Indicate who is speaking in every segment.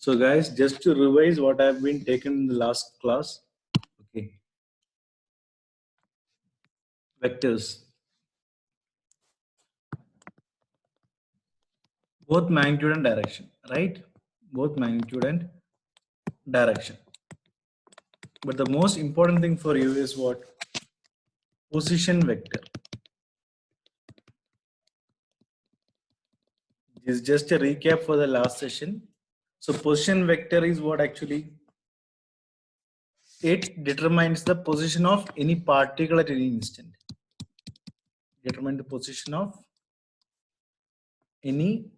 Speaker 1: So guys, just to revise what I've been taken in the last class. Okay. Vectors. Both magnitude and direction, right? Both magnitude and direction. But the most important thing for you is what? Position vector. This is just a recap for the last session. So position vector is what actually it determines the position of any particle at any instant. Determine the position of any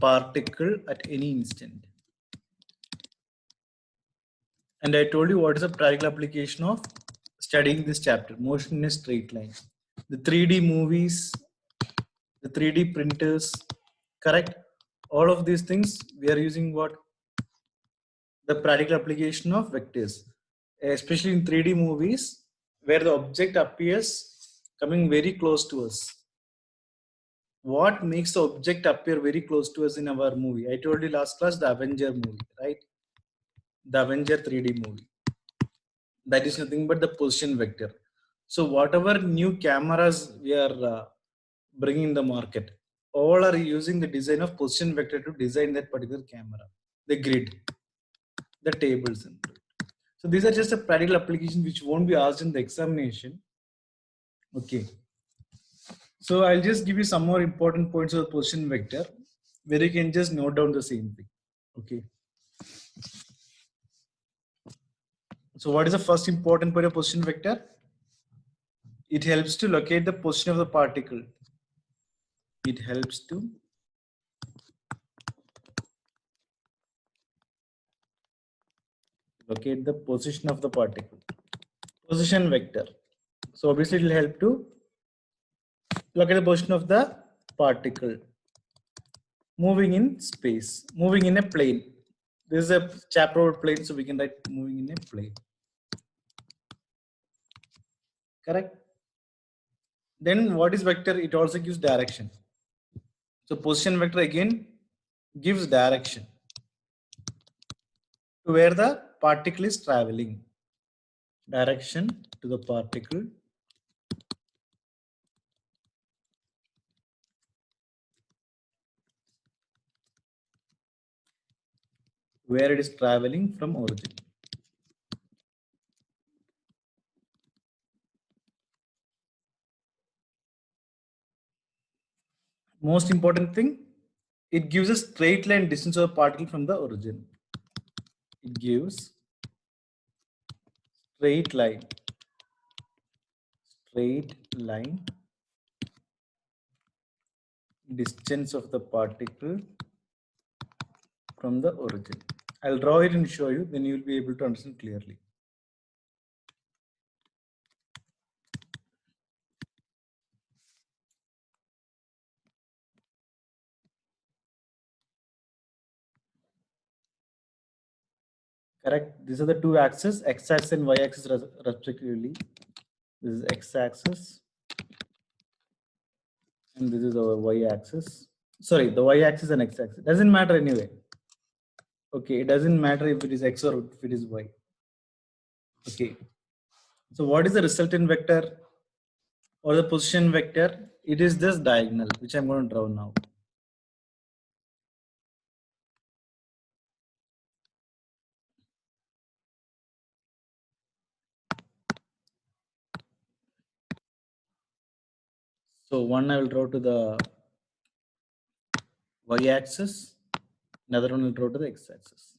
Speaker 1: particle at any instant. And I told you what is a practical application of studying this chapter, motion in a straight line. The 3D movies, the 3D printers, correct? All of these things we are using what? The practical application of vectors, especially in 3D movies where the object appears coming very close to us. What makes the object appear very close to us in our movie? I told you last class, the Avenger movie, right? The Avenger 3D movie. That is nothing but the position vector. So whatever new cameras we are bringing in the market, all are using the design of position vector to design that particular camera, the grid, the tables. So these are just a practical application which won't be asked in the examination. Okay. So I'll just give you some more important points of the position vector where you can just note down the same thing. Okay. So what is the first important point of position vector? It helps to locate the position of the particle. It helps to locate the position of the particle. Position vector. So obviously it will help to locate the position of the particle moving in space, moving in a plane. This is a chapter about plane, so we can write moving in a plane. Correct? Then what is vector? It also gives direction. So position vector again gives direction to where the particle is traveling. Direction to the particle where it is traveling from origin. Most important thing, it gives a straight line distance of the particle from the origin. It gives straight line distance of the particle from the origin. I'll draw it and show you, then you will be able to understand clearly. Correct. These are the two axes, x-axis and y-axis respectively. This is x-axis and this is our y-axis. Sorry, the y-axis and x-axis. Doesn't matter anyway. Okay, it doesn't matter if it is x or if it is y. Okay. So what is the resultant vector or the position vector? It is this diagonal, which I'm going to draw now. So one I will draw to the y-axis, another one will draw to the x-axis.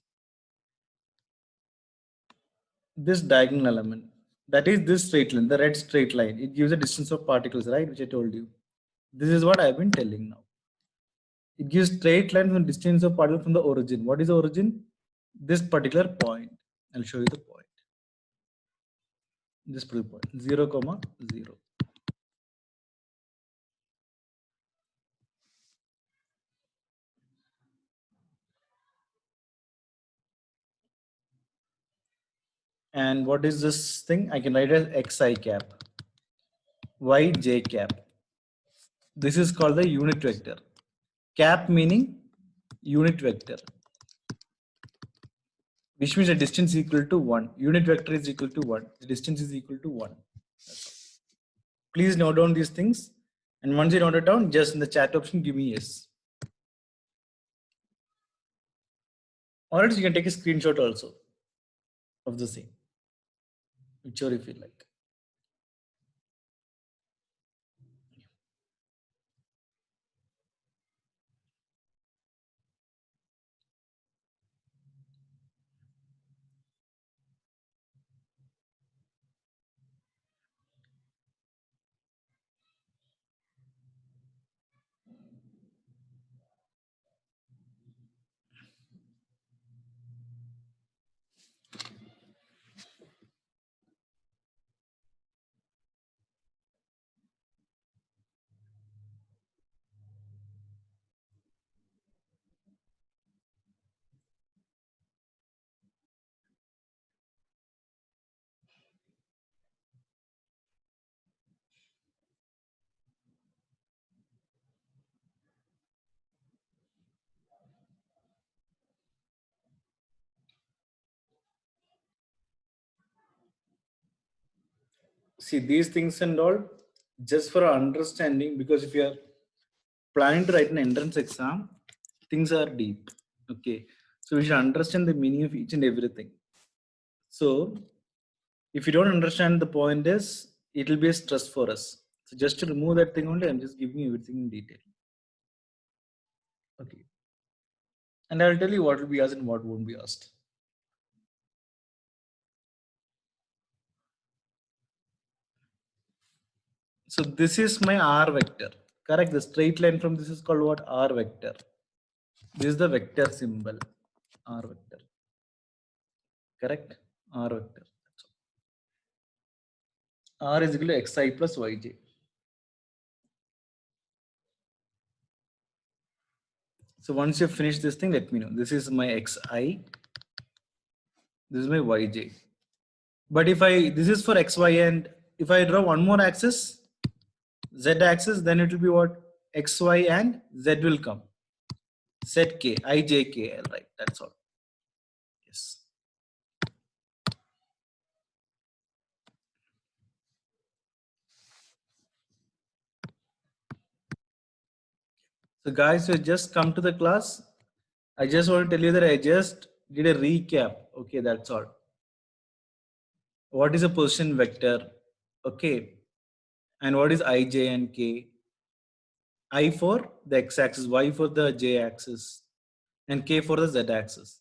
Speaker 1: This diagonal element, that is this straight line, the red straight line, it gives a distance of particles, right, which I told you. This is what I've been telling now. It gives straight line from distance of particle from the origin. What is the origin? This particular point. I'll show you the point. This particular point, 0, 0. And what is this thing? I can write as xi cap, yj cap. This is called the unit vector. Cap meaning unit vector. which means the distance is equal to 1. Unit vector is equal to 1. The distance is equal to 1. Please note down these things. And once you note it down, just in the chat option, give me yes. Or else you can take a screenshot also of the same, whichever you feel like. See these things and all just for understanding, because if you are planning to write an entrance exam, things are deep. Okay, so we should understand the meaning of each and everything. So if you don't understand the point is, it will be a stress for us. So just to remove that thing only, I'm just giving you everything in detail. Okay, and I'll tell you what will be asked and what won't be asked. So this is my R vector, correct? The straight line from this is called what? R vector. This is the vector symbol, R vector, correct? R vector. R is equal to xi plus yj. So once you finish this thing, let me know. This is my xi, this is my yj. But if this is for xy, and if I draw one more axis, z axis, then it will be what? Xy and z will come. Zk, ijkl, right? That's all. Yes. So guys, you just come to the class. I just want to tell you that I just did a recap. Okay, that's all. What is a position vector? Okay. And what is ij and k? I for the x-axis, y for the j-axis, and k for the z-axis.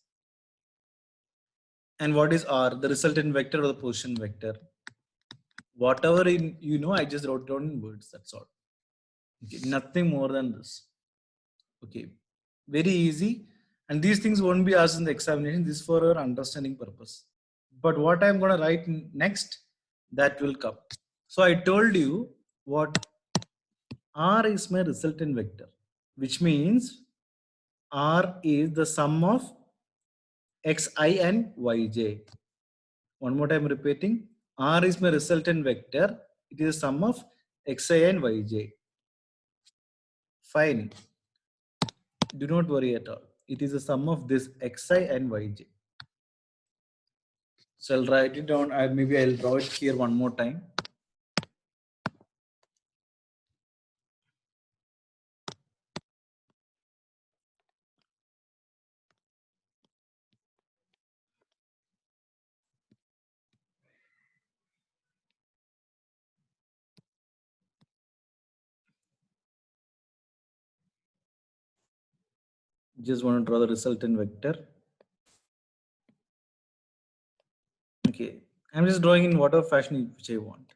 Speaker 1: And what is r? The resultant vector or the position vector. Whatever I just wrote down in words. That's all. Okay, nothing more than this. Okay, very easy. And these things won't be asked in the examination. This is for our understanding purpose. But what I'm going to write next, that will come. So I told you what R is my resultant vector, which means R is the sum of xi and yj. One more time repeating, R is my resultant vector. It is a sum of xi and yj. Fine. Do not worry at all. It is a sum of this xi and yj. So I'll write it down. Maybe I'll draw it here one more time. Just want to draw the resultant vector. Okay, I'm just drawing in whatever fashion which I want.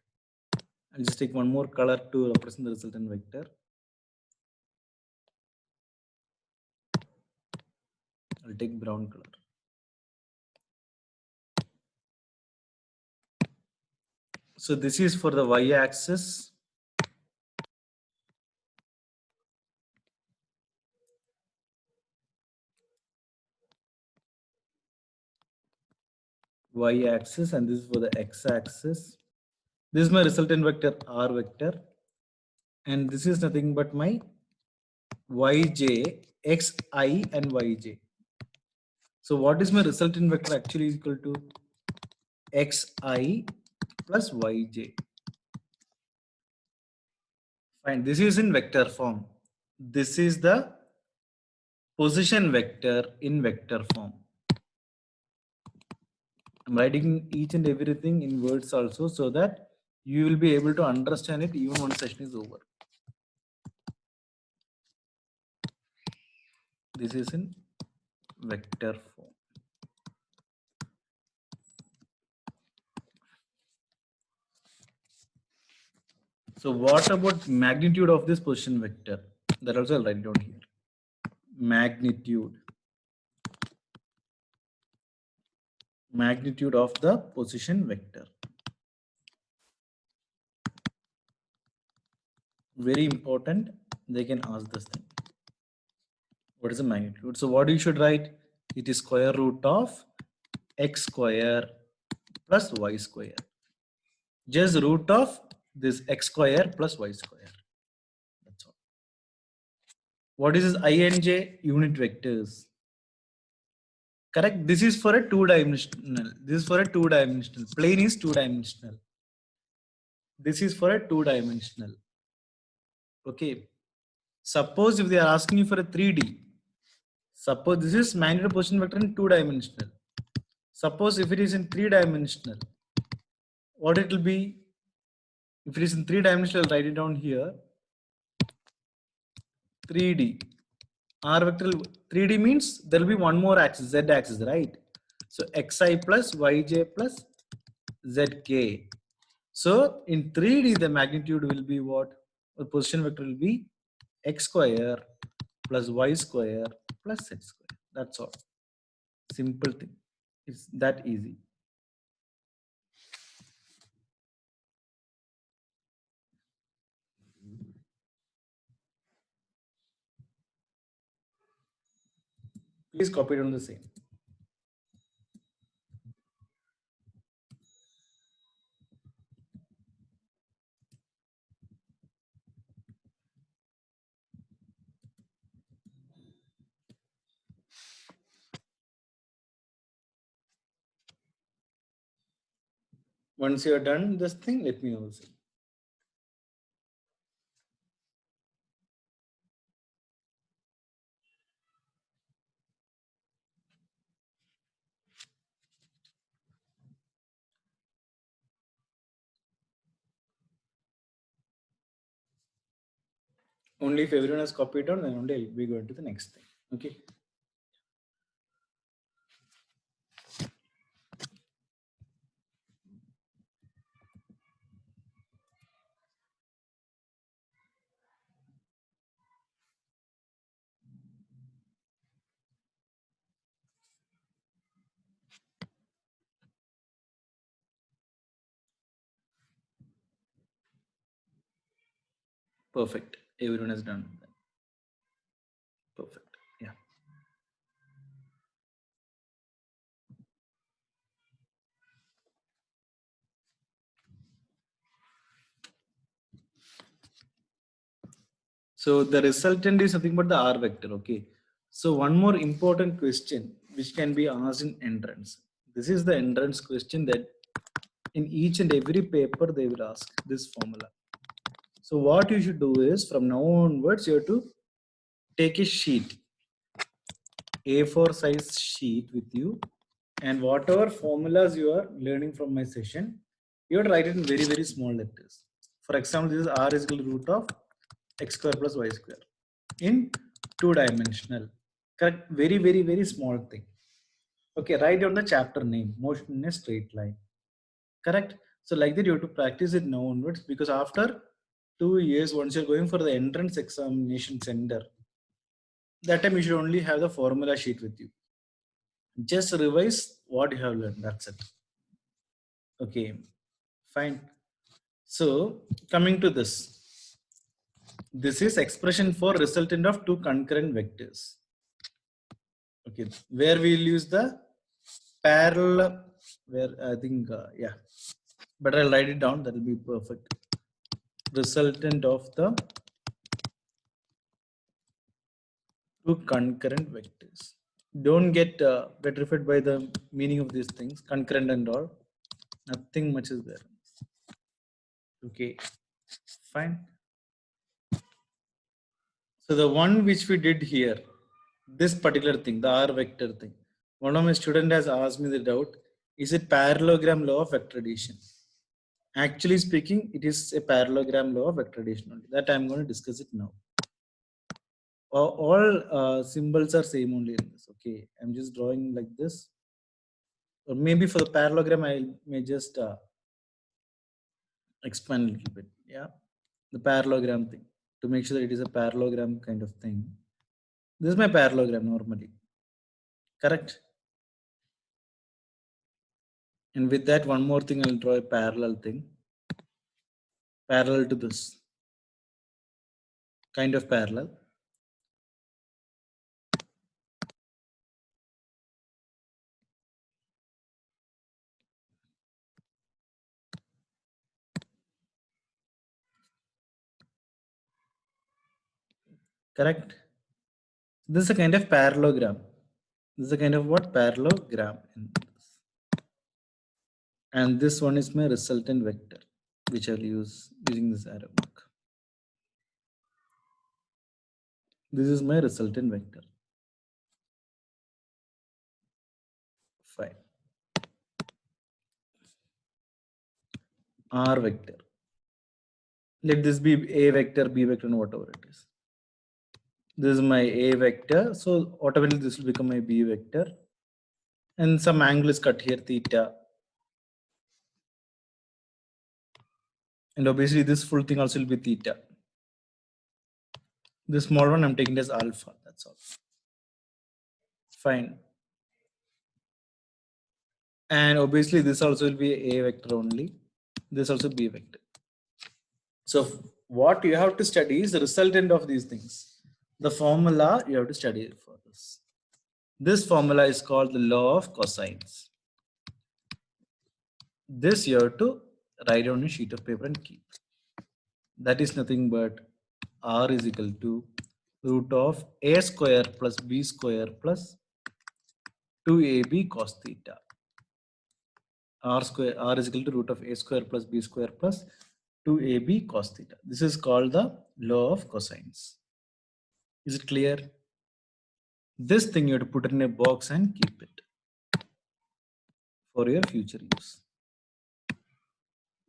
Speaker 1: I'll just take one more color to represent the resultant vector. I'll take brown color. So this is for the y-axis. Y-axis, and this is for the x-axis. This is my resultant vector r vector, and this is nothing but my yj, xi and yj. So what is my resultant vector actually is equal to xi plus yj. Fine. This is in vector form. This is the position vector in vector form. I'm writing each and everything in words also so that you will be able to understand it even when session is over. This is in vector form. So what about magnitude of this position vector? That also I'll write down here. Magnitude. Magnitude of the position vector. Very important. They can ask this thing. What is the magnitude? So what you should write? It is square root of x square plus y square. Just root of this x square plus y square. That's all. What is this I and j? Unit vectors. Correct. This is for a two-dimensional. This is for a two-dimensional. Plane is two-dimensional. This is for a two-dimensional. Okay. Suppose if they are asking you for a 3D. Suppose this is magnitude position vector in two-dimensional. Suppose if it is in three-dimensional, what it will be? If it is in three-dimensional, write it down here. 3D. R vector 3D means there will be one more axis, z axis, right? So xi plus yj plus zk. So in 3D, the magnitude will be what? The position vector will be x square plus y square plus z square. That's all. Simple thing. It's that easy. Please copy it on the same. Once you are done this thing, let me know. Only if everyone has copied down, then only we go into the next thing. Okay. Perfect. Everyone has done that. Perfect. Yeah. So the resultant is nothing but the R vector. Okay. So one more important question which can be asked in entrance. This is the entrance question that in each and every paper they will ask this formula. So what you should do is from now onwards you have to take a sheet, A4 size sheet with you, and whatever formulas you are learning from my session, you have to write it in very, very small letters. For example, this is R is equal to root of x square plus y square in two-dimensional. Correct? Very, very, very small thing. Okay, write down the chapter name, motion in a straight line. Correct? So like that you have to practice it now onwards, because after 2 years, once you're going for the entrance examination center, that time you should only have the formula sheet with you. Just revise what you have learned. That's it. Okay, fine. So coming to this is expression for resultant of two concurrent vectors. Okay, where we'll use the parallel, where I think, yeah, but I'll write it down. That will be perfect. Resultant of the two concurrent vectors. Don't get petrified by the meaning of these things, concurrent and all. Nothing much is there. Okay, fine. So the one which we did here, this particular thing, the R vector thing, one of my student has asked me the doubt, is it parallelogram law of vector addition? Actually speaking, it is a parallelogram law of vector addition only. That I'm going to discuss it now. All symbols are same only in this. Okay, I'm just drawing like this. Or maybe for the parallelogram, I may just expand a little bit. Yeah, the parallelogram thing, to make sure that it is a parallelogram kind of thing. This is my parallelogram normally. Correct? And with that, one more thing, I'll draw a parallel thing. Parallel to this. Kind of parallel. Correct? This is a kind of parallelogram. This is a kind of what? Parallelogram. And this one is my resultant vector, which I'll use using this arrow mark. This is my resultant vector. Fine. R vector. Let this be A vector, B vector, and whatever it is. This is my A vector. So automatically this will become my B vector. And some angle is cut here, theta. And obviously this full thing also will be theta. This small one I'm taking as alpha. That's all. Fine. And obviously this also will be A vector only. This also B vector. So what you have to study is the resultant of these things. The formula you have to study for this. This formula is called the law of cosines. This you have to write on a sheet of paper and keep. That is nothing but R is equal to root of A square plus B square plus 2AB cos theta. R is equal to root of A square plus B square plus 2AB cos theta. This is called the law of cosines. Is it clear? This thing you have to put in a box and keep it for your future use.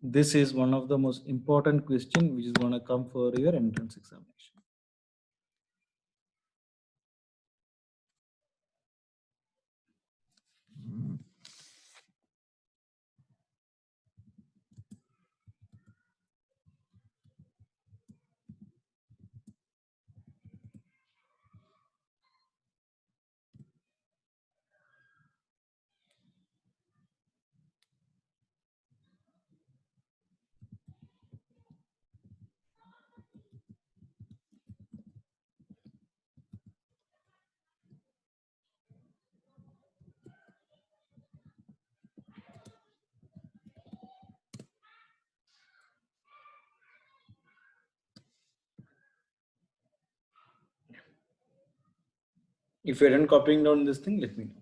Speaker 1: This is one of the most important question which is going to come for your entrance examination. If you're done copying down this thing, let me know.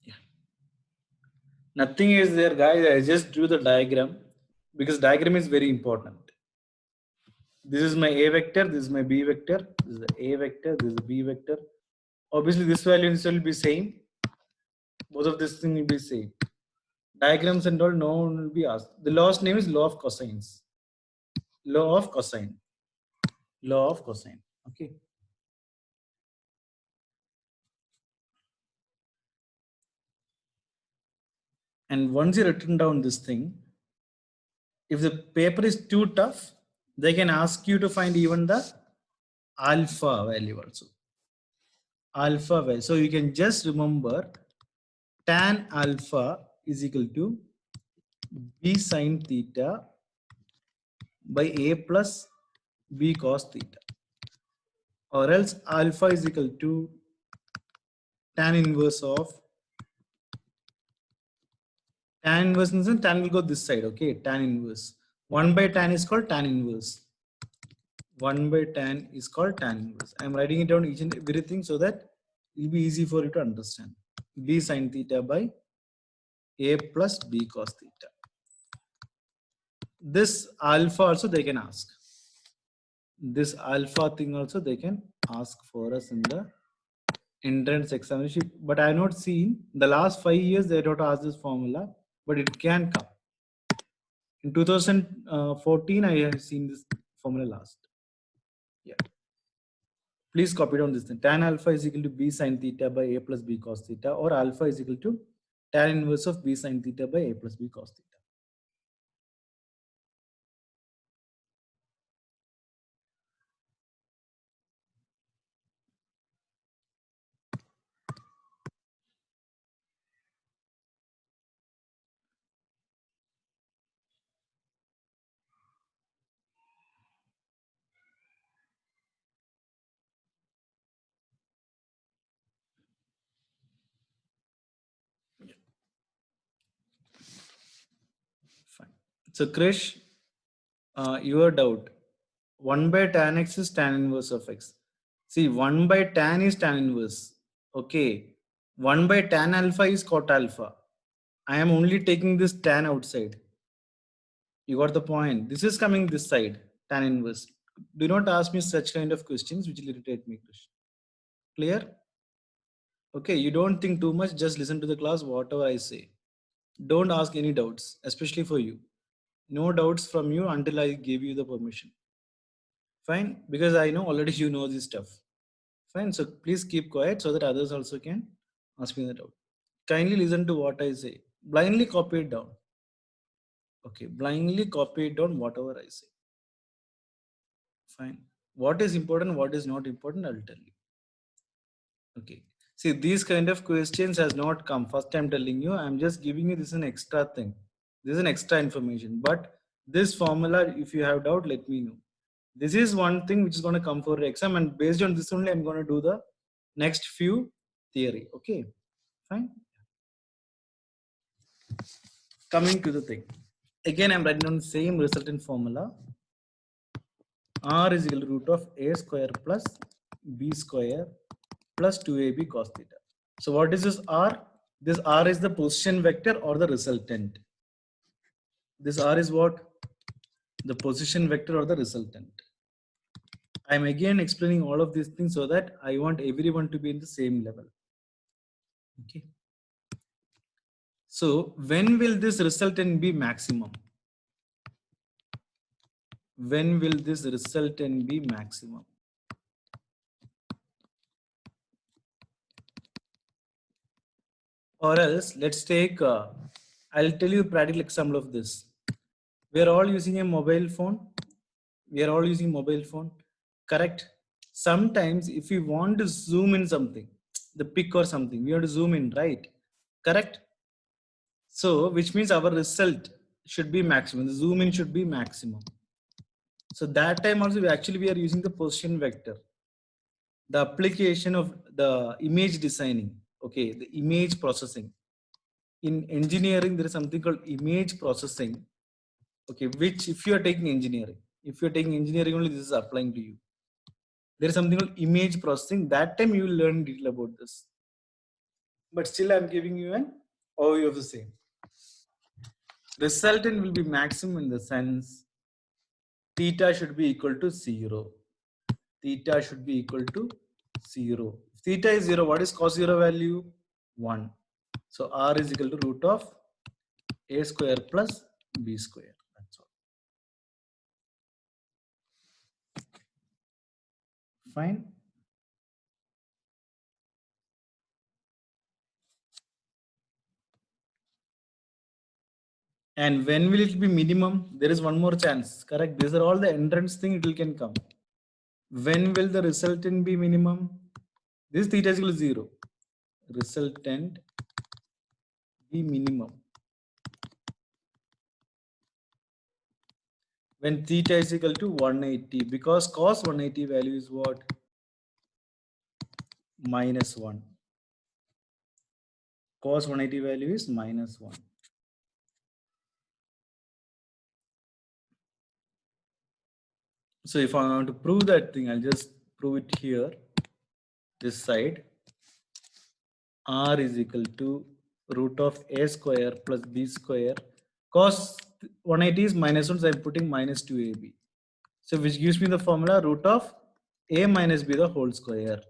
Speaker 1: Yeah. Nothing is there, guys. I just drew the diagram because diagram is very important. This is my A vector, this is my B vector, this is the A vector, this is the B vector. Obviously, this value will be same. Both of this thing will be same. Diagrams and all, no one will be asked. The last name is law of cosines. Law of cosine. Law of cosine. Okay. And once you written down this thing, if the paper is too tough, they can ask you to find even the alpha value also. Alpha value. So you can just remember tan alpha is equal to B sine theta by A plus B cos theta. Or else alpha is equal to tan inverse of tan inverse means tan will go this side, okay? Tan inverse. 1 by tan is called tan inverse. 1 by tan is called tan inverse. I'm writing it down each and everything so that it will be easy for you to understand. B sin theta by A plus B cos theta. This alpha also they can ask. This alpha thing also they can ask for us in the entrance examination. But I have not seen the last 5 years they don't ask this formula, but it can come. In 2014, I have seen this formula last. Yeah. Please copy down this thing. Tan alpha is equal to B sin theta by A plus B cos theta, or alpha is equal to tan inverse of B sin theta by A plus B cos theta. Fine. So Krish, your doubt. 1 by tan x is tan inverse of x. See, 1 by tan is tan inverse. Okay. 1 by tan alpha is cot alpha. I am only taking this tan outside. You got the point. This is coming this side, tan inverse. Do not ask me such kind of questions which will irritate me, Krish. Clear? Okay, you don't think too much, just listen to the class, whatever I say. Don't ask any doubts, especially for you. No doubts from you until I give you the permission. Fine, because I know already you know this stuff. Fine, so please keep quiet so that others also can ask me the doubt. Kindly listen to what I say. Blindly copy it down. Okay, blindly copy it down whatever I say. Fine. What is important, what is not important, I'll tell you. Okay. See, these kind of questions has not come. First, I'm telling you, I'm just giving you this an extra thing. This is an extra information. But this formula, if you have doubt, let me know. This is one thing which is going to come for exam, and based on this only, I'm going to do the next few theory. Okay, fine. Coming to the thing. Again, I'm writing down the same resultant formula. R is equal to root of a square plus b square plus 2ab cos theta. So what is this R? This R is the position vector or the resultant. This R is what? The position vector or the resultant. I'm again explaining all of these things so that I want everyone to be in the same level. Okay. So when will this resultant be maximum? When will this resultant be maximum? Or else, let's take, I'll tell you a practical example of this. We are all using a mobile phone. We are all using mobile phone, correct? Sometimes if we want to zoom in something, the pic or something, we have to zoom in, right? Correct? So, which means our result should be maximum. The zoom in should be maximum. So that time also we are using the position vector. The application of the image designing, okay, the image processing. In engineering, there is something called image processing, okay, which if you are taking engineering, only this is applying to you. There is something called image processing. That time you will learn detail about this. But still I'm giving you an overview of the same. Resultant will be maximum in the sense theta should be equal to 0. Theta should be equal to 0. If theta is 0, what is cos 0 value? 1. So R is equal to root of a square plus b square. That's all. Fine. And when will it be minimum? There is one more chance. Correct. These are all the entrance thing it can come. When will the resultant be minimum? This theta is equal to 0. Resultant be minimum. When theta is equal to 180, because cos 180 value is what? Minus 1. Cos 180 value is minus 1. So if I want to prove that thing, I'll just prove it here. This side, r is equal to root of a square plus b square. Cos 180 is minus 1, so I'm putting minus 2ab. So which gives me the formula root of a minus b the whole square.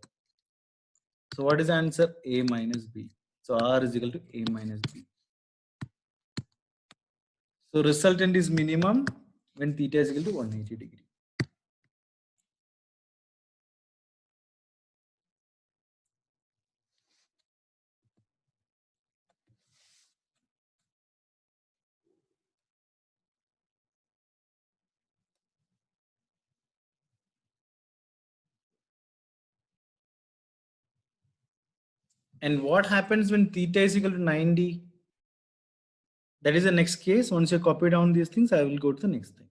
Speaker 1: So what is the answer? A minus b. So r is equal to a minus b. So resultant is minimum when theta is equal to 180 degree. And what happens when theta is equal to 90? That is the next case. Once you copy down these things, I will go to the next thing.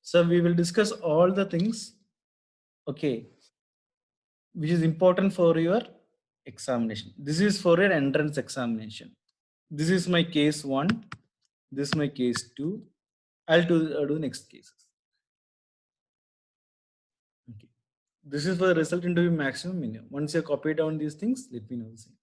Speaker 1: So we will discuss all the things, okay, which is important for your examination. This is for your entrance examination. This is my case 1. This is my case 2. I'll do the next cases. Okay. This is for the result into maximum minimum. Once you copy down these things, let me know the same.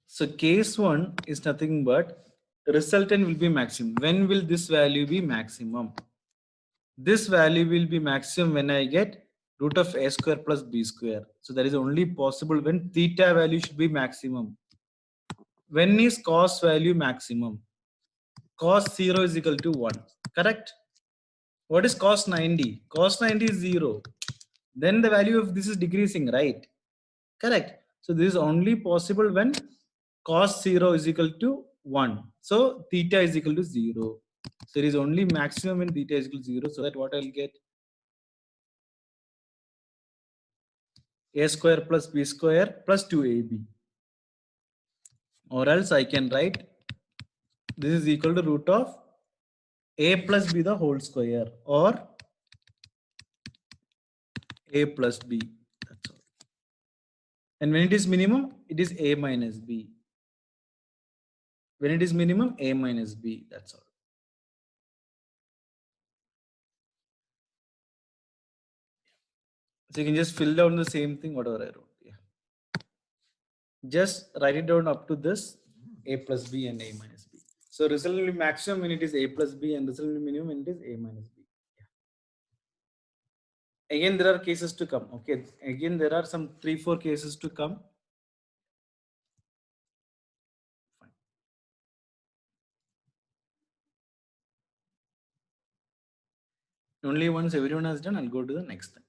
Speaker 1: So case 1 is nothing but resultant will be maximum. When will this value be maximum? This value will be maximum when I get root of a square plus b square. So that is only possible when theta value should be maximum. When is cos value maximum? Cos 0 is equal to 1. Correct? What is cos 90? Cos 90 is 0. Then the value of this is decreasing, right? Correct. So this is only possible when cos 0 is equal to 1. So theta is equal to 0. So it is only maximum when theta is equal to 0. So that what I'll get? A square plus b square plus 2ab. Or else I can write this is equal to root of a plus b the whole square or a plus b. That's all. And when it is minimum, it is a minus b. When it is minimum, a minus b. That's all. So you can just fill down the same thing, whatever I wrote. Yeah. Just write it down up to this a plus b and a minus b. So result will be maximum when it is a plus b and result will be minimum when it is a minus b. Yeah. Again, there are cases to come. Okay. Again, there are some 3-4 cases to come. Fine. Only once everyone has done, I'll go to the next thing.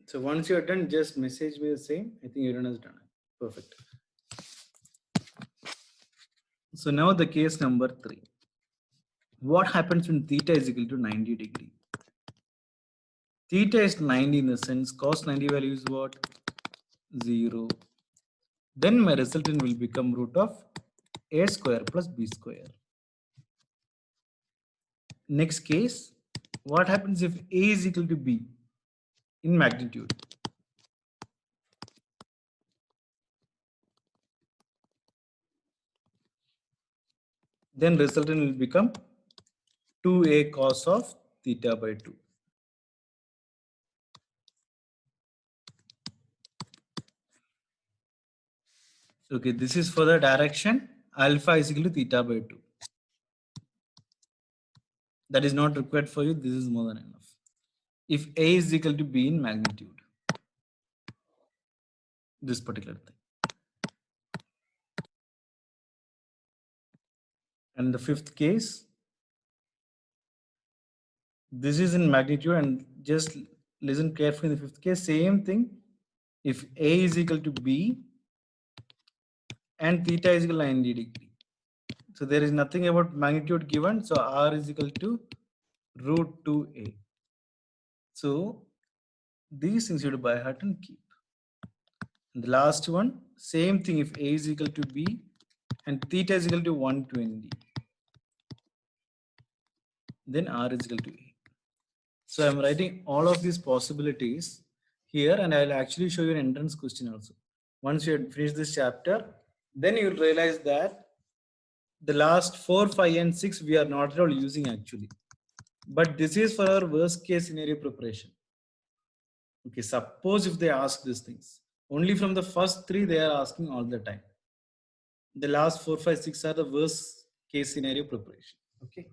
Speaker 1: So once you're done, just message me the same. I think everyone has done it. Perfect. So now the case number 3. What happens when theta is equal to 90 degree? Theta is 90 in the sense cos 90 value is what? 0. Then my resultant will become root of a square plus b square. Next case, what happens if a is equal to b in magnitude? then resultant will become 2a cos of theta by 2. Okay, this is for the direction alpha is equal to theta by 2. That is not required for you. This is more than enough. If A is equal to B in magnitude, this particular thing. And the fifth case, this is in magnitude, and just listen carefully. In the fifth case, same thing. If A is equal to B and theta is equal to 90 degree. So there is nothing about magnitude given. So R is equal to root 2A. So these things you have to by heart and keep. And the last one, same thing. If A is equal to B and theta is equal to 120, then R is equal to A. So I'm writing all of these possibilities here, and I'll actually show you an entrance question also. Once you finish this chapter, then you'll realize that the last 4, 5, and 6 we are not at all using actually. But this is for our worst case scenario preparation. Okay, suppose if they ask these things, only from the first 3 they are asking all the time. The last 4, 5, 6 are the worst case scenario preparation. Okay.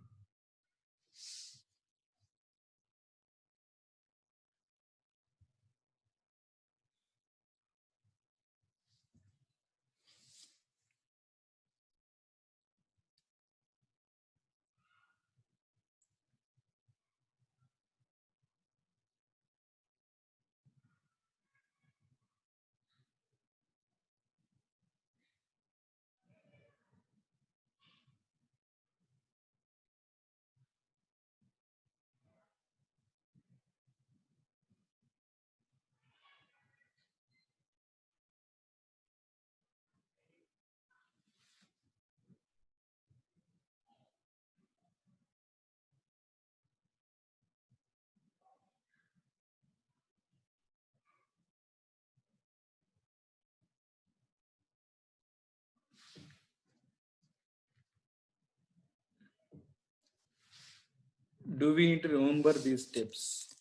Speaker 1: Do we need to remember these steps?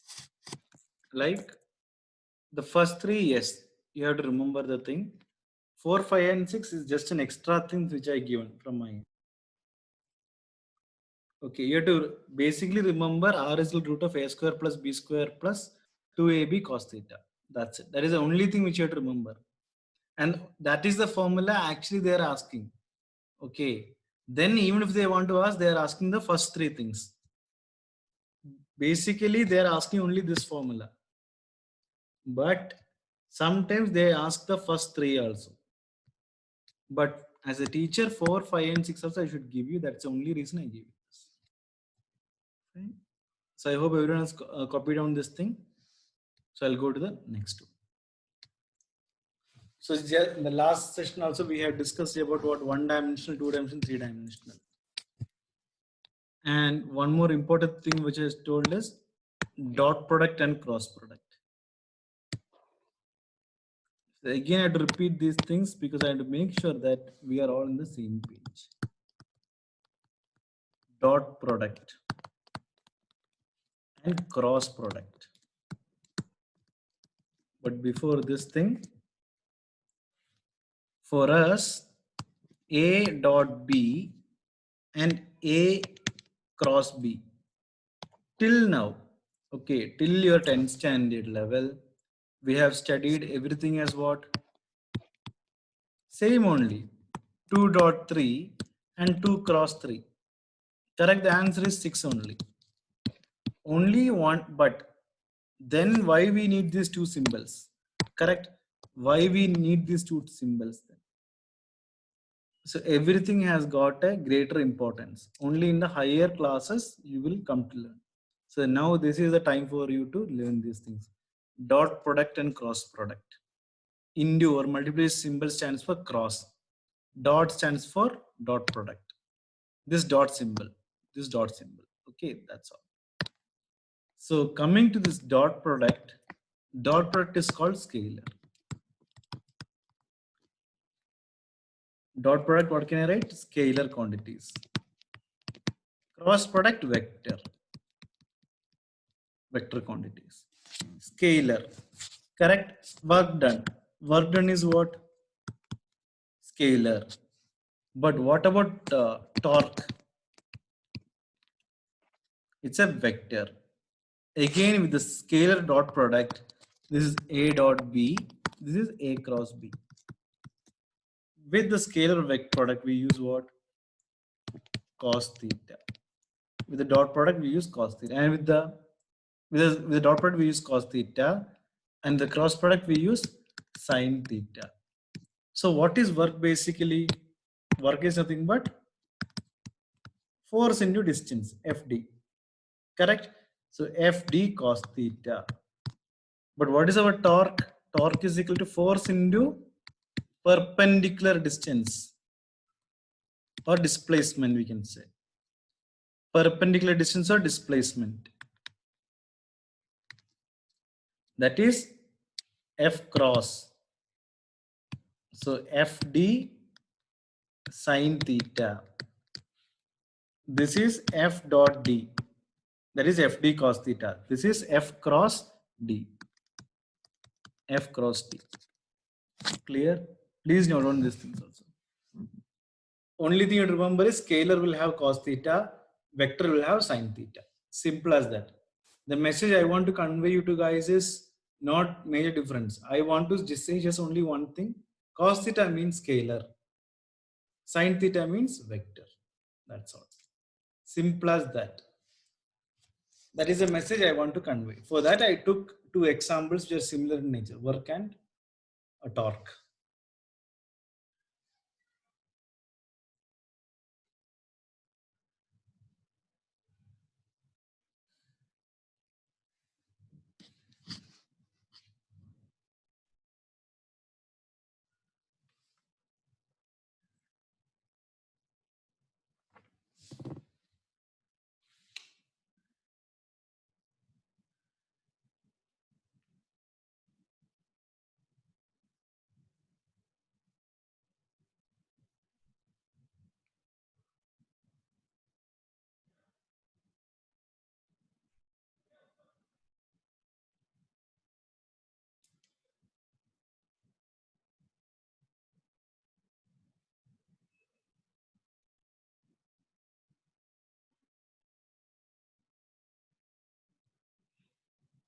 Speaker 1: Like the first 3, yes, you have to remember the thing. 4, 5, and 6 is just an extra thing which I given from my end. Okay, you have to basically remember R is the root of A square plus B square plus 2AB cos theta. That's it. That is the only thing which you have to remember. And that is the formula actually they are asking. Okay. Then even if they want to ask, they are asking the first 3 things. Basically, they are asking only this formula. But sometimes they ask the first 3 also. But as a teacher, 4, 5, and 6 also I should give you. That's the only reason I give you this. Right? So I hope everyone has copied down this thing. So I'll go to the next one. So in the last session also we have discussed about what 1-dimensional, 2-dimensional, 3-dimensional. And one more important thing which is told is dot product and cross product. So again, I have to repeat these things because I have to make sure that we are all on the same page. Dot product and cross product. But before this thing, for us, A dot B and A cross B. Till now, okay, till your 10th standard level, we have studied everything as what? Same only. 2.3 and 2 cross 3. Correct, the answer is 6 only. Only one, but then why we need these 2 symbols? Correct. Why we need these 2 symbols then? So everything has got a greater importance. Only in the higher classes you will come to learn. So now this is the time for you to learn these things. Dot product and cross product. Indu or multiplication symbol stands for cross. Dot stands for dot product. This dot symbol. Okay, that's all. So coming to this dot product is called scalar. Dot product, what can I write? Scalar quantities. Cross product vector. Vector quantities. Scalar. Correct. Work done. Work done is what? Scalar. But what about torque? It's a vector. Again with the scalar dot product, this is A dot B, this is A cross B. With the scalar vector product, we use what? Cos theta. With the dot product, we use cos theta. And with the dot product, we use cos theta. And the cross product, we use sine theta. So what is work basically? Work is nothing but force into distance, FD. Correct? So FD cos theta. But what is our torque? Torque is equal to force into perpendicular distance or displacement, we can say. Perpendicular distance or displacement. That is F cross. So FD sine theta. This is F dot D. That is FD cos theta. This is F cross D. F cross D. Clear? Please note on these things also. Only thing you remember is scalar will have cos theta, vector will have sine theta. Simple as that. The message I want to convey you to guys is not major difference. I want to just say just only one thing. Cos theta means scalar. Sine theta means vector. That's all. Simple as that. That is a message I want to convey. For that, I took two examples which are similar in nature, work and a torque.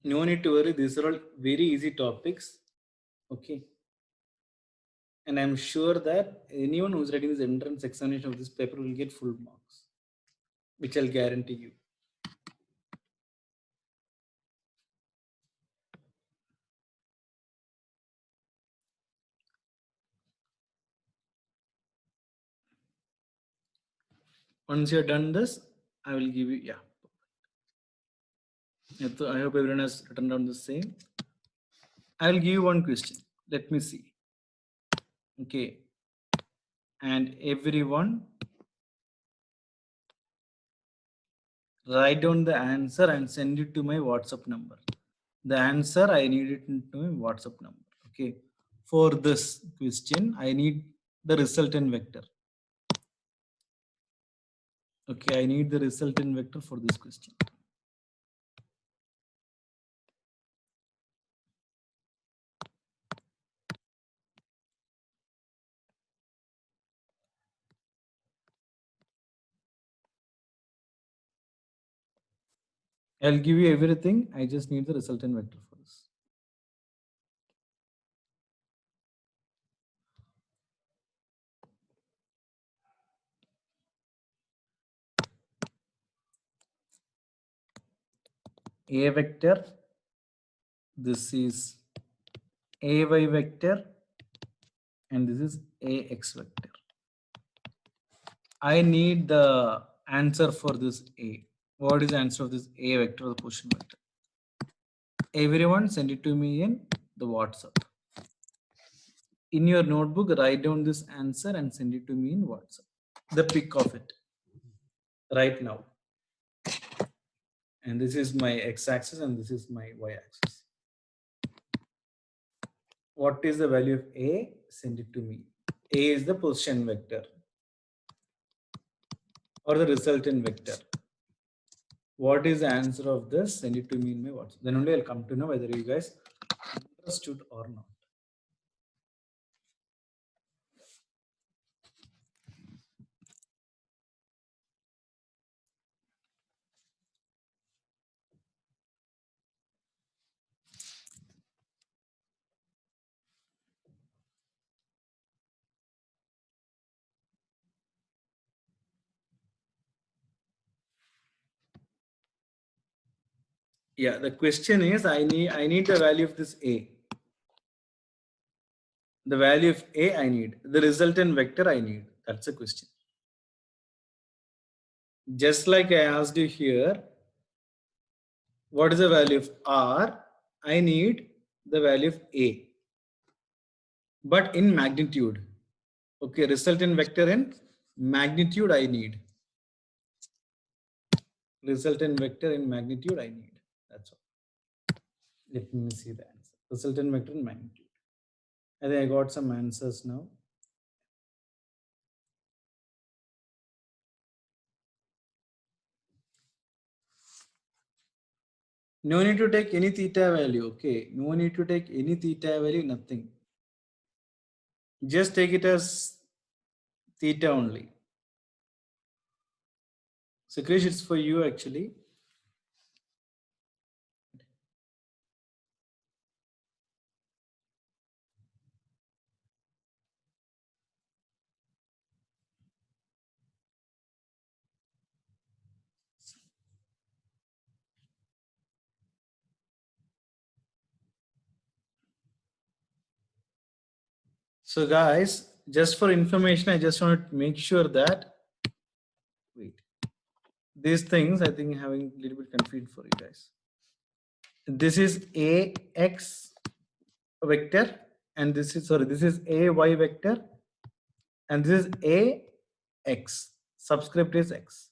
Speaker 1: No need to worry. These are all very easy topics. Okay. And I'm sure that anyone who's writing this entrance examination of this paper will get full marks, which I'll guarantee you. Once you're done this, I will give you, yeah. I hope everyone has written down the same. I will give you one question. Let me see. Okay. And everyone write down the answer and send it to my WhatsApp number. The answer I need it into my WhatsApp number. Okay. For this question, I need the resultant vector. Okay, I need the resultant vector for this question. I'll give you everything. I just need the resultant vector for this. A vector. This is AY vector. And this is AX vector. I need the answer for this A. What is the answer of this A vector, the position vector? Everyone send it to me in the WhatsApp. In your notebook, write down this answer and send it to me in WhatsApp. The pic of it right now. And this is my x-axis and this is my y-axis. What is the value of A? Send it to me. A is the position vector or the resultant vector. what is the answer of this? Send it to me in my WhatsApp. Then only I'll come to know whether you guys understood or not. Yeah, the question is I need the value of this A. The value of A I need. The resultant vector I need. That's the question. Just like I asked you here, what is the value of R? I need the value of A, but in magnitude. Okay, resultant vector in magnitude I need. Resultant vector in magnitude I need. That's all. Let me see the answer. Resultant vector in magnitude. I think I got some answers now. No need to take any theta value. Okay, no need to take any theta value, nothing. Just take it as theta only. So Krish, it's for you actually. So guys, just for information, I just want to make sure that, wait, these things I think having a little bit confused for you guys. This is AX vector and this is, sorry, this is AY vector and this is AX. Subscript is X.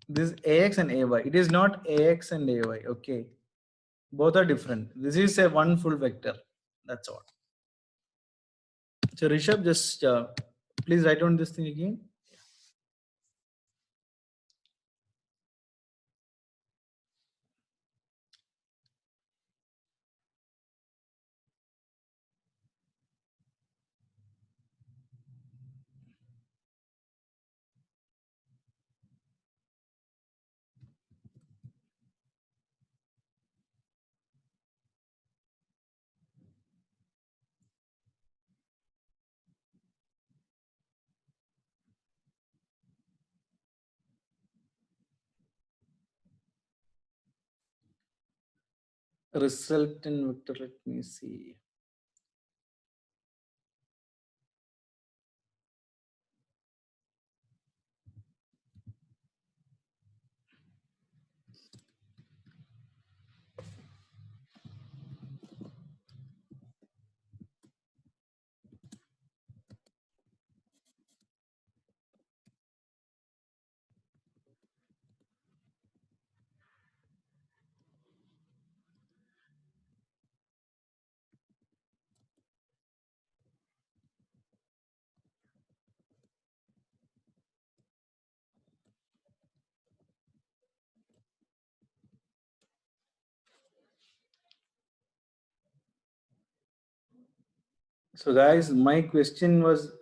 Speaker 1: This is AX and AY. It is not AX and AY. Okay. Both are different. This is a one full vector. That's all. So Rishabh, just please write down this thing again. Resultant vector, let me see. So guys, my question was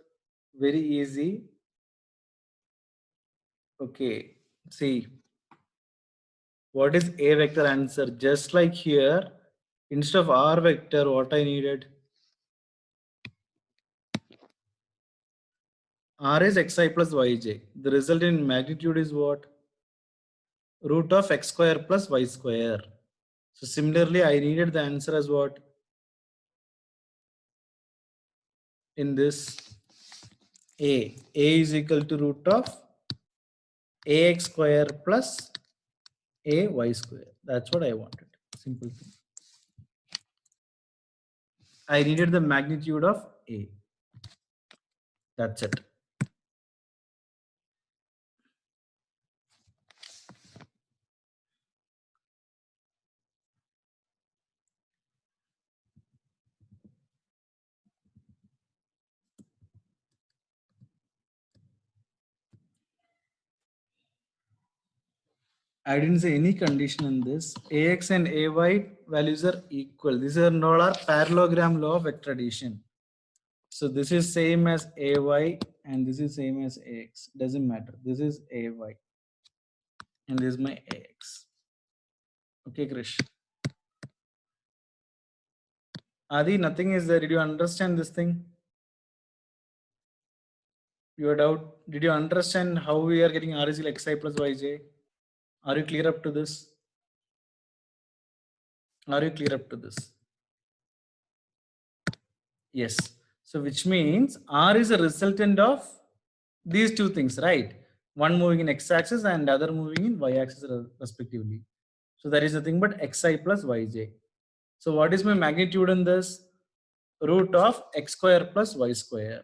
Speaker 1: very easy. Okay, see, what is A vector answer? Just like here, instead of R vector, what I needed? R is xi plus yj. The result in magnitude is what? Root of x square plus y square. So similarly, I needed the answer as what? In this A. A is equal to root of ax square plus ay square. That's what I wanted. Simple thing. I needed the magnitude of A. That's it. I didn't say any condition in this. Ax and Ay values are equal. These are not our parallelogram law of vector addition. So this is same as Ay and this is same as Ax. Doesn't matter. This is Ay and this is my Ax. Okay, Krish. Adi, nothing is there. Did you understand this thing? Your doubt? Did you understand how we are getting R is equal xi plus yj? Are you clear up to this? Are you clear up to this? Yes. So which means R is a resultant of these two things, right? One moving in x-axis and other moving in y-axis respectively. So that is nothing but xi plus yj. So what is my magnitude in this? Root of x square plus y square.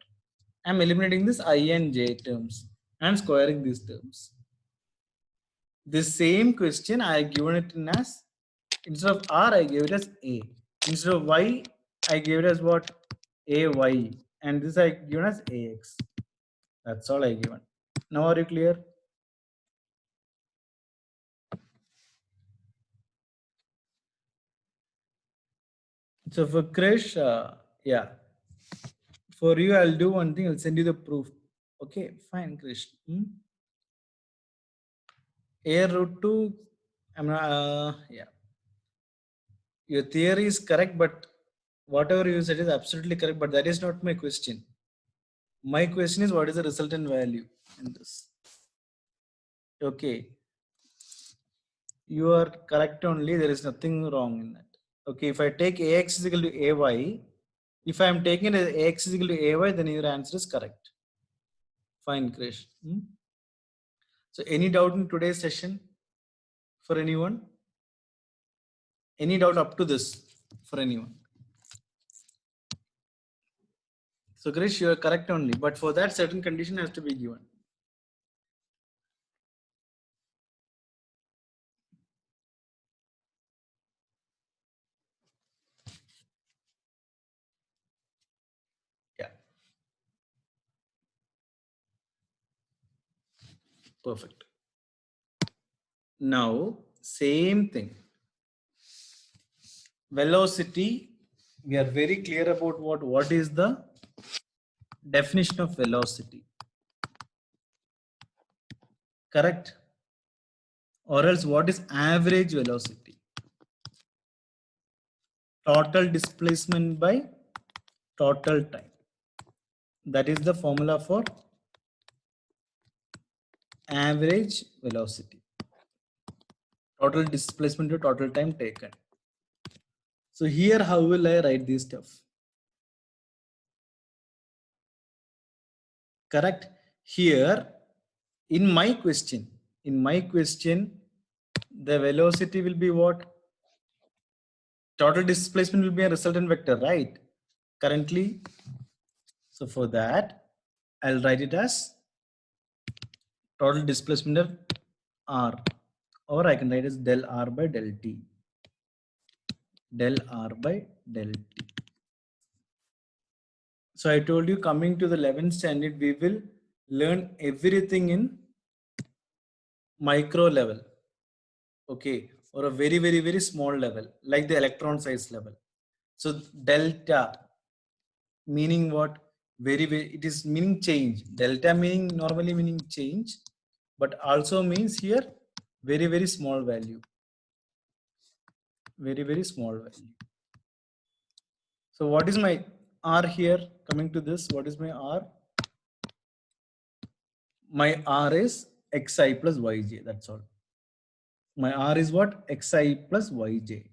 Speaker 1: I'm eliminating this I and j terms and squaring these terms. The same question I have given it in as, instead of R I gave it as A. Instead of Y I gave it as what? AY. And this I given as AX. That's all I given. Now are you clear? So for Krish, yeah. For you, I'll do one thing. I'll send you the proof. Okay, fine, Krish. A root 2, yeah. Your theory is correct, but whatever you said is absolutely correct, but that is not my question. My question is, what is the resultant value in this? Okay. You are correct only. There is nothing wrong in that. Okay. If I take Ax is equal to Ay, if I am taking Ax is equal to Ay, then your answer is correct. Fine, Krish. So any doubt in today's session for anyone? Any doubt up to this for anyone? So Krish, you are correct only, but for that certain condition has to be given. Yeah. Perfect. Now, same thing. Velocity, we are very clear about what is the definition of velocity. Correct? Or else what is average velocity? Total displacement by total time. That is the formula for average velocity. Total displacement to total time taken. So here, how will I write this stuff? Correct? Here, in my question, the velocity will be what? Total displacement will be a resultant vector, right? Currently. So for that, I'll write it as total displacement of R, or I can write as del R by del T. Del R by del T. So I told you, coming to the 11th standard, we will learn everything in micro level. Okay, or a very, very, very small level, like the electron size level. So delta meaning what? Very, very, it is meaning change. Delta meaning normally meaning change, but also means here very, very small value. Very, very small value. So what is my R here? Coming to this, what is my R? My R is xi plus yj. That's all. My R is what? Xi plus yj.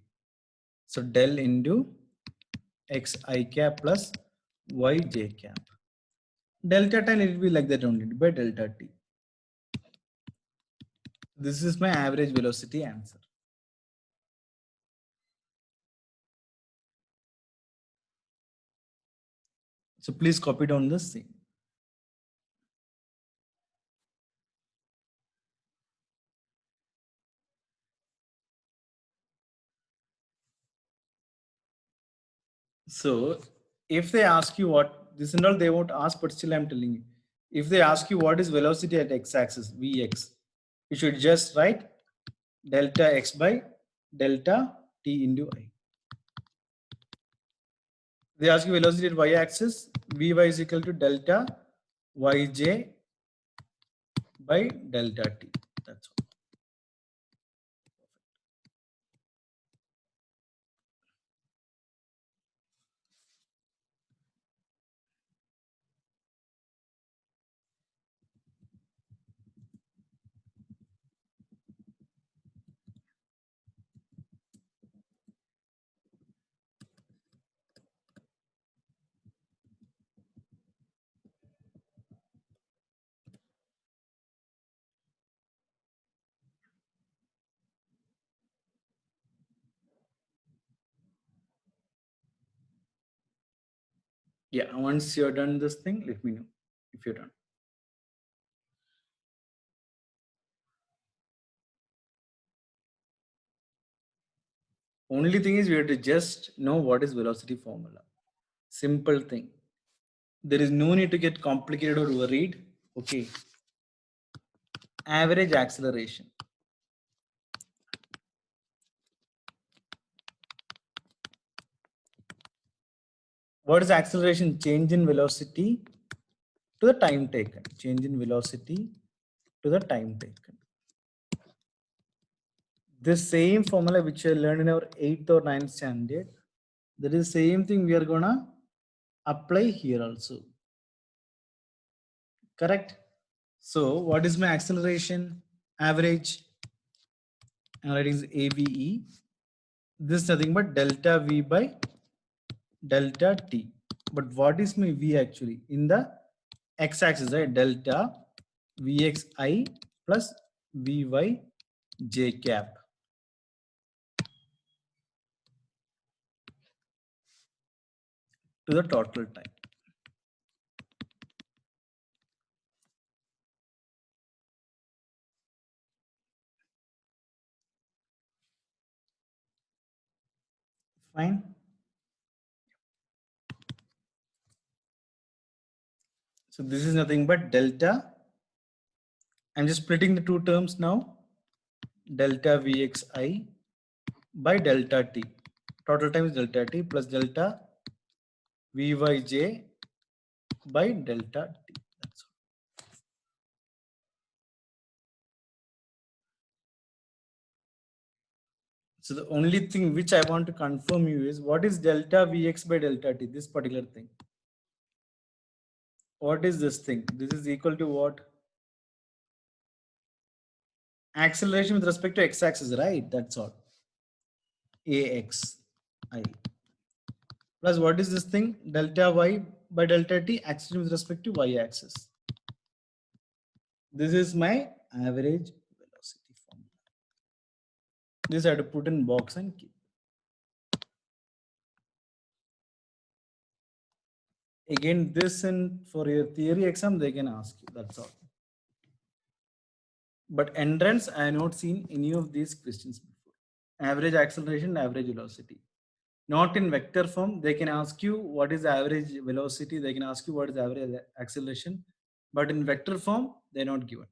Speaker 1: So del into xi cap plus yj cap. Delta time, it will be like that only by delta t. This is my average velocity answer. So please copy down this thing. So if they ask you what, this and all they won't ask, but still I'm telling you. If they ask you what is velocity at x-axis, Vx, you should just write delta x by delta t into I. They ask you velocity at y-axis, vy is equal to delta yj by delta t. That's all. Yeah, once you're done this thing, let me know if you're done. Only thing is we have to just know what is velocity formula. Simple thing. There is no need to get complicated or worried. Okay. Average acceleration. What is acceleration? Change in velocity to the time taken. Change in velocity to the time taken. This same formula which I learned in our 8th or 9th standard, that is same thing we are gonna apply here also. Correct? So what is my acceleration? Average. And that is AVE. This is nothing but delta V by delta T. But what is my V actually? In the x-axis, right? Delta Vxi plus Vy j cap. To the total time. Fine. So this is nothing but delta. I'm just splitting the two terms now. Delta Vxi by delta T. Total time is delta T plus delta Vyj by delta T. That's all. So the only thing which I want to confirm you is what is delta Vx by delta T, this particular thing. What is this thing? This is equal to what? Acceleration with respect to x-axis, right? That's all. Ax I. Plus what is this thing? Delta y by delta t, acceleration with respect to y-axis. This is my average velocity formula. This I have to put in box and keep. Again, this in for your theory exam, they can ask you. That's all. But entrance, I have not seen any of these questions before. Average acceleration, average velocity. Not in vector form. They can ask you what is average velocity. They can ask you what is average acceleration. But in vector form, they're not given.